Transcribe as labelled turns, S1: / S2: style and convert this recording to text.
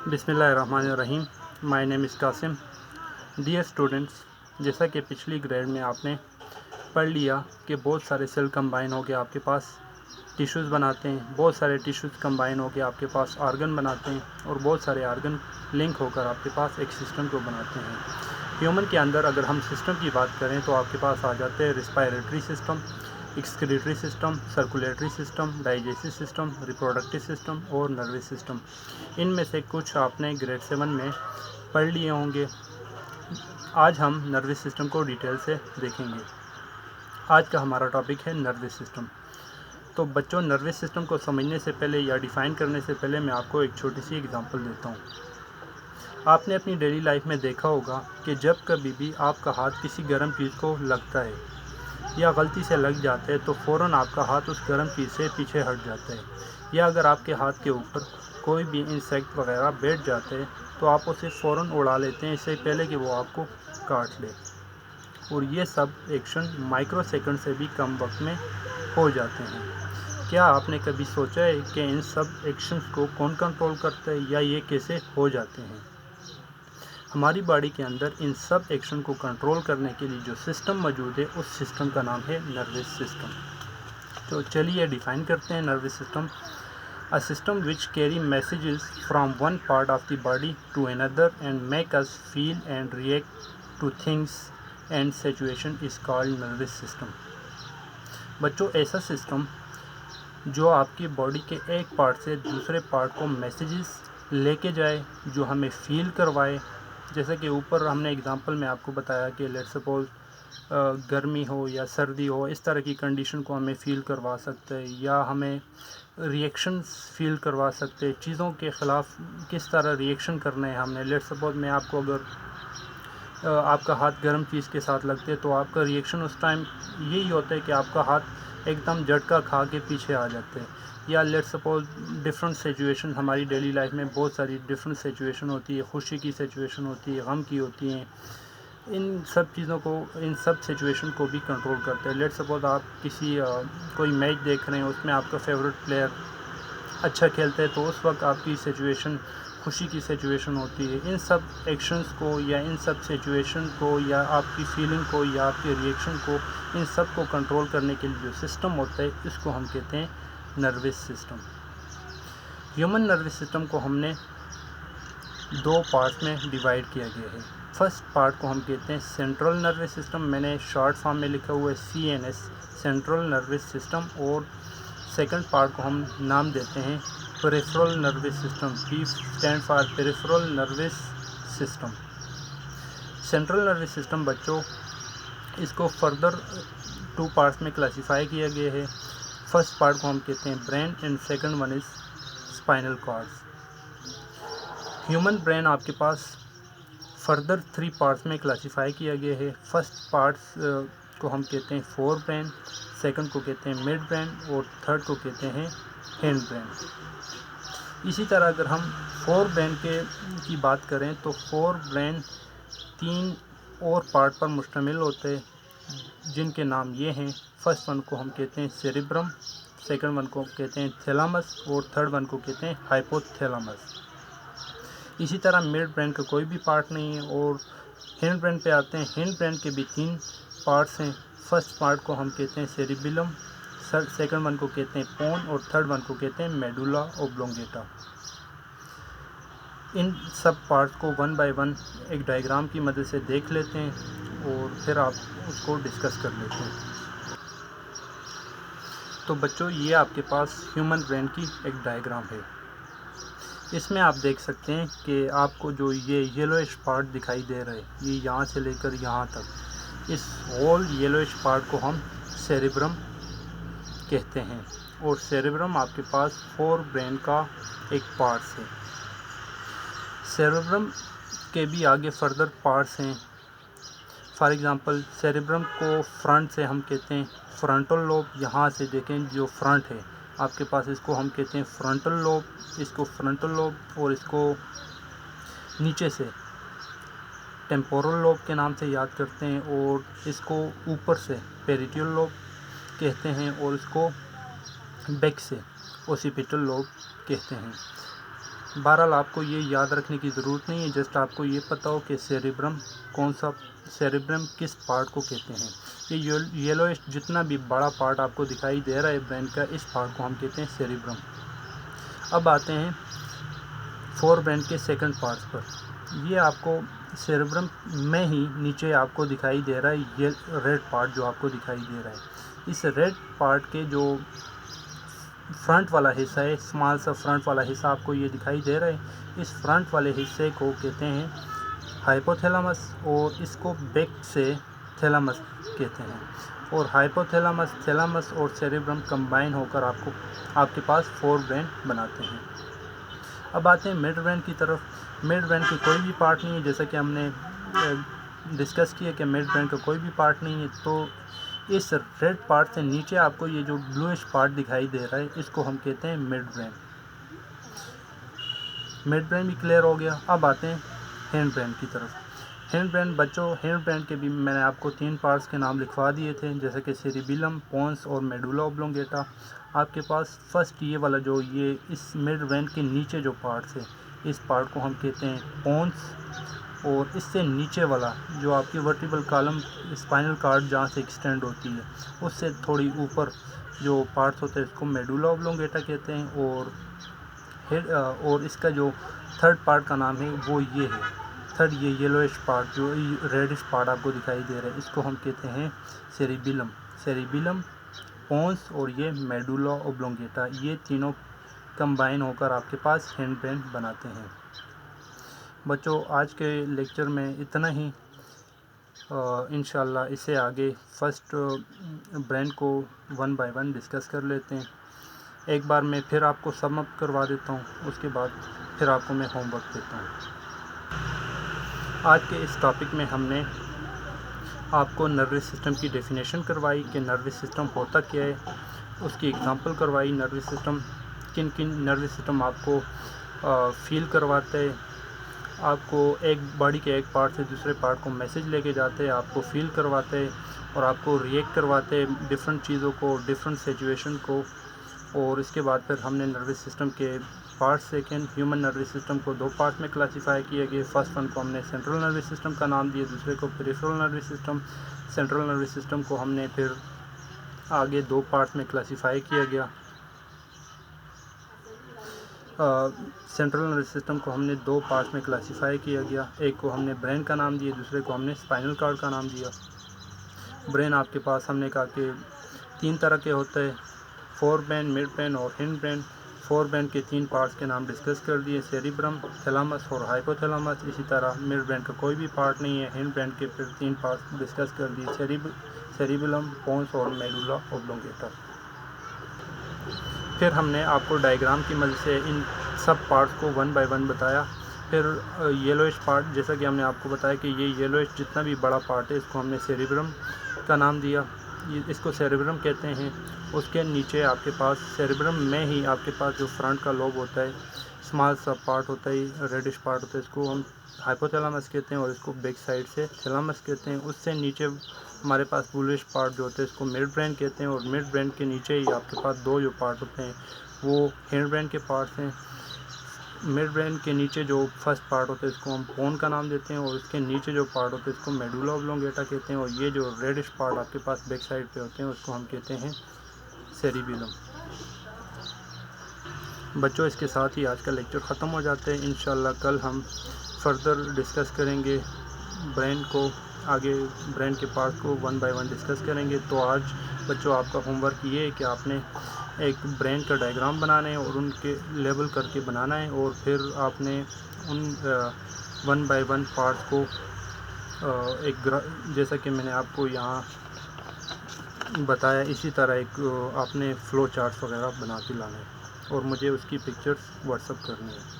S1: बिस्मिल्लाहिर्रहमानिर्रहीम। My name is Kasim. Dear students, जैसा कि पिछली ग्रेड में आपने पढ़ लिया कि बहुत सारे सेल कंबाइन होकर आपके पास टिश्यूज़ बनाते हैं, बहुत सारे टिश्यूज़ कंबाइन होकर आपके पास आर्गन बनाते हैं और बहुत सारे आर्गन लिंक होकर आपके पास एक सिस्टम को बनाते हैं। ह्यूमन के अंदर अगर हम सिस्टम की बात करें तो आपके पास आ जाते हैं respiratory system, excretory system, circulatory system, digestive system, reproductive system और नर्वस सिस्टम। इनमें से कुछ आपने ग्रेड 7 में पढ़ लिए होंगे। आज हम नर्वस सिस्टम को डिटेल से देखेंगे। आज का हमारा टॉपिक है नर्वस सिस्टम। तो बच्चों, नर्वस सिस्टम को समझने से पहले या डिफ़ाइन करने से पहले मैं आपको एक छोटी सी एग्जांपल देता हूँ। आपने अपनी डेली लाइफ में देखा होगा कि जब कभी भी आपका हाथ किसी गर्म चीज़ को लगता है या गलती से लग जाता है तो फ़ौरन आपका हाथ उस गर्म चीज़ से पीछे हट जाता है। या अगर आपके हाथ के ऊपर कोई भी इंसेक्ट वगैरह बैठ जाते हैं तो आप उसे फ़ौरन उड़ा लेते हैं, इससे पहले कि वो आपको काट ले। और ये सब एक्शन माइक्रो सेकंड से भी कम वक्त में हो जाते हैं। क्या आपने कभी सोचा है कि इन सब एक्शंस को कौन कंट्रोल करता है या ये कैसे हो जाते हैं? हमारी बॉडी के अंदर इन सब एक्शन को कंट्रोल करने के लिए जो सिस्टम मौजूद है, उस सिस्टम का नाम है नर्वस सिस्टम। तो चलिए डिफ़ाइन करते हैं nervous system. A system which carry messages from one part of the body to another and make us feel and react to things and situation is called nervous system। बच्चों, ऐसा system जो आपकी body के एक part से दूसरे part को messages लेके जाए, जो हमें फील करवाए। जैसे कि ऊपर हमने एग्जांपल में आपको बताया कि लेट्स सपोज गर्मी हो या सर्दी हो, इस तरह की कंडीशन को हमें फ़ील करवा सकते हैं या हमें रिएक्शंस फ़ील करवा सकते हैं। चीज़ों के ख़िलाफ़ किस तरह रिएक्शन करना है हमने। लेट्स सपोज मैं आपको अगर आपका हाथ गर्म चीज़ के साथ लगते तो आपका रिएक्शन उस टाइम यही होता है कि आपका हाथ एकदम झटका खा के पीछे आ जाते हैं। या लेट्स सपोज डिफरेंट सिचुएशन, हमारी डेली लाइफ में बहुत सारी डिफरेंट सिचुएशन होती है, खुशी की सिचुएशन होती है, गम की होती हैं। इन सब चीज़ों को, इन सब सिचुएशन को भी कंट्रोल करते हैं। लेट्स सपोज आप किसी कोई मैच देख रहे हैं, उसमें आपका फेवरेट प्लेयर अच्छा खेलते हैं तो उस वक्त आपकी सिचुएशन खुशी की सिचुएशन होती है। इन सब एक्शंस को या इन सब सिचुएशन को या आपकी फीलिंग को या आपके रिएक्शन को, इन सब को कंट्रोल करने के लिए जो सिस्टम होता है, इसको हम कहते हैं nervous system. Human nervous system को हमने दो पार्ट्स में डिवाइड किया गया है। फर्स्ट पार्ट को हम कहते हैं सेंट्रल नर्वस सिस्टम, मैंने शॉर्ट फॉर्म में लिखा हुआ है CNS, सेंट्रल नर्वस सिस्टम। और सेकंड पार्ट को हम नाम देते हैं peripheral nervous system. P stand for peripheral nervous system. Central nervous system बच्चों, इसको फर्दर टू पार्ट्स में क्लासीफाई किया गया है। फर्स्ट पार्ट को हम कहते हैं brain and second one is spinal cords. Human brain आपके पास फर्दर 3 पार्ट्स में क्लासीफाई किया गया है। फर्स्ट पार्ट्स को हम कहते हैं फोर ब्रेन, सेकंड को कहते हैं मिड ब्रेन और थर्ड को कहते हैं हैंड ब्रेन। इसी तरह अगर हम फोर ब्रेन की बात करें तो फोर ब्रेन 3 और पार्ट पर मुश्तमिल होते हैं, जिनके नाम ये हैं। फर्स्ट वन को हम कहते हैं सेरिब्रम, सेकंड वन को कहते हैं थैलामस और थर्ड वन को कहते हैं हाइपोथैलामस। इसी तरह मिड ब्रेन का कोई भी पार्ट नहीं है। और हैंड ब्रेन पे आते हैं। हैंड ब्रेन के भी 3 पार्ट्स हैं। फर्स्ट पार्ट को हम कहते हैं सेरिबिलम, सेकंड वन को कहते हैं पोन और थर्ड वन को कहते हैं मेडुला ओब्लोंगेटा। इन सब पार्ट्स को वन बाय वन एक डायग्राम की मदद से देख लेते हैं और फिर आप उसको डिस्कस कर लेते हैं। तो बच्चों, ये आपके पास ह्यूमन ब्रेन की एक डायग्राम है। इसमें आप देख सकते हैं कि आपको जो ये येलोइश पार्ट दिखाई दे रहा है, ये यहाँ से लेकर यहाँ तक, इस होल येलोइश पार्ट को हम सेरिब्रम कहते हैं। और सेरिब्रम आपके पास फोर ब्रेन का एक पार्ट्स है। सेरिब्रम के भी आगे फर्दर पार्ट्स हैं। फॉर एग्ज़ाम्पल सेरिब्रम को फ्रंट से हम कहते हैं फ्रंटल लोब। यहाँ से देखें जो फ्रंट है आपके पास, इसको हम कहते हैं फ्रंटल लोब, इसको फ्रंटल लोब। और इसको नीचे से टेम्पोरल लोब के नाम से याद करते हैं। और इसको ऊपर से पेरिटियल लोब कहते हैं और इसको बैक से ओसिपिटल लोब कहते हैं। बहरहाल आपको ये याद रखने की ज़रूरत नहीं है, जस्ट आपको ये पता हो कि सेरेब्रम कौन सा, सेरेब्रम किस पार्ट को कहते हैं। ये येलोइश जितना भी बड़ा पार्ट आपको दिखाई दे रहा है ब्रेन का, इस पार्ट को हम कहते हैं सेरेब्रम। अब आते हैं फोर ब्रेन के सेकंड पार्ट्स पर। ये आपको सेरेब्रम में ही नीचे आपको दिखाई दे रहा है, ये रेड पार्ट जो आपको दिखाई दे रहा है। इस रेड पार्ट के जो फ्रंट वाला हिस्सा है, स्मॉल सा फ्रंट वाला हिस्सा आपको ये दिखाई दे रहा है, इस फ्रंट वाले हिस्से को कहते हैं हाइपोथैलेमस, और इसको बैक से थैलेमस कहते हैं। और हाइपोथैलेमस, थैलेमस और सेरेब्रम कंबाइन होकर आपके पास फोर ब्रेन बनाते हैं। अब आते हैं मिड ब्रेन की तरफ। मिड ब्रेन के कोई भी पार्ट नहीं है, जैसा कि हमने डिस्कस किया कि मिड ब्रेन का कोई भी पार्ट नहीं है। तो इस रेड पार्ट से नीचे आपको ये जो ब्लूइश पार्ट दिखाई दे रहा है, इसको हम कहते हैं मिड ब्रेन। मिड ब्रेन भी क्लियर हो गया। अब आते हैं हिंड ब्रेन की तरफ। हिंड ब्रेन बच्चों, हिंड ब्रेन के भी मैंने आपको 3 पार्ट्स के नाम लिखवा दिए थे, जैसे कि सेरिबिलम, पोन्स और मेडुला ऑब्लोंगेटा। आपके पास फर्स्ट ये वाला जो ये इस मिड ब्रेन के नीचे जो पार्ट्स है, इस पार्ट को हम कहते हैं पोन्स। और इससे नीचे वाला जो आपकी वर्टिब्रल कॉलम, स्पाइनल कार्ड जहाँ से एक्सटेंड होती है, उससे थोड़ी ऊपर जो पार्ट्स होते हैं इसको मेडुला ऑब्लोंगेटा कहते हैं। और इसका जो थर्ड पार्ट का नाम है वो ये है, थर्ड ये येलोइश पार्ट जो रेडिश पार्ट आपको दिखाई दे रहा है, इसको हम कहते हैं सेरिबिलम। सेरिबिलम, पोन्स और ये मेडुला ऑब्लोंगेटा, ये तीनों कंबाइन होकर आपके पास हिंड ब्रेन बनाते हैं। बच्चों आज के लेक्चर में इतना ही। इंशाल्लाह इससे आगे फर्स्ट ब्रेन को 1 बाय 1 डिस्कस कर लेते हैं। एक बार मैं फिर आपको सम अप करवा देता हूँ, उसके बाद फिर आपको मैं होमवर्क देता हूँ। आज के इस टॉपिक में हमने आपको नर्वस सिस्टम की डेफिनेशन करवाई कि नर्वस सिस्टम होता क्या है, उसकी एग्जांपल करवाई। नर्वस सिस्टम किन किन नर्वस सिस्टम आपको फील करवाते हैं, आपको एक बॉडी के एक पार्ट से दूसरे पार्ट को मैसेज लेके जाते हैं, आपको फील करवाते हैं और आपको रिएक्ट करवाते हैं डिफरेंट चीज़ों को, डिफरेंट सिचुएशन को। और इसके बाद फिर हमने नर्वस सिस्टम के पार्ट्स देखे। ह्यूमन नर्वस सिस्टम को 2 पार्ट में क्लासीफाई किया गया। फर्स्ट वन को हमने सेंट्रल नर्वस सिस्टम का नाम दिया, दूसरे को peripheral nervous system. Central nervous system को हमने फिर आगे 2 पार्ट में क्लासीफाई किया गया। सेंट्रल नर्वस सिस्टम को हमने 2 पार्ट्स में क्लासीफाई किया गया। एक को हमने ब्रेन का नाम दिया, दूसरे को हमने स्पाइनल कार्ड का नाम दिया। ब्रेन आपके पास हमने कहा कि 3 तरह के होते हैं, फोर ब्रेन, मिड ब्रेन और हिंड ब्रेन। फोर ब्रेन के 3 पार्ट्स के नाम डिस्कस कर दिए, सेरिब्रम, थैलेमस और हाइपोथैलेमस। इसी तरह मिड ब्रेन का कोई भी पार्ट नहीं है। हिंड ब्रेन के फिर 3 पार्ट्स डिस्कस कर दिए, सेरिबिलम, पोन्स और मेडुला ऑब्लोंगेटा। फिर हमने आपको डायग्राम की मदद से इन सब पार्ट्स को 1 बाय 1 बताया। फिर येलोइश पार्ट, जैसा कि हमने आपको बताया कि ये येलोइश जितना भी बड़ा पार्ट है, इसको हमने सेरिब्रम का नाम दिया, इसको सेरिब्रम कहते हैं। उसके नीचे आपके पास सेरिब्रम में ही आपके पास जो फ्रंट का लोब होता है, स्मॉल सा पार्ट होता है, रेडिश पार्ट होता है, इसको हम हाइपोथैलेमस कहते हैं और इसको बैक साइड से थैलेमस कहते हैं। उससे नीचे हमारे पास ब्लूइश पार्ट जो होते हैं इसको मिड ब्रेन कहते हैं। और मिड ब्रेन के नीचे ही आपके पास 2 जो पार्ट होते हैं वो हिंड ब्रेन के पार्ट्स हैं। मिड ब्रेन के नीचे जो फर्स्ट पार्ट होता है इसको हम पोन का नाम देते हैं और उसके नीचे जो पार्ट होता है इसको मेडुला ऑब्लोंगेटा कहते हैं। और ये जो रेडिश पार्ट आपके पास बैक साइड पे होते हैं उसको हम कहते हैं सेरिबिलम। बच्चों इसके साथ ही आज का लेक्चर ख़त्म हो जाता है। इंशाल्लाह कल हम फर्दर डिस्कस करेंगे ब्रेन को, आगे ब्रेन के पार्ट को 1 बाय 1 डिस्कस करेंगे। तो आज बच्चों आपका होमवर्क ये है कि आपने एक ब्रेन का डायग्राम बनाना है और उनके लेबल करके बनाना है, और फिर आपने उन 1 बाय 1 पार्ट को जैसा कि मैंने आपको यहाँ बताया इसी तरह एक आपने फ़्लो चार्ट्स वगैरह बना के लाना है और मुझे उसकी पिक्चर्स व्हाट्सएप करनी है।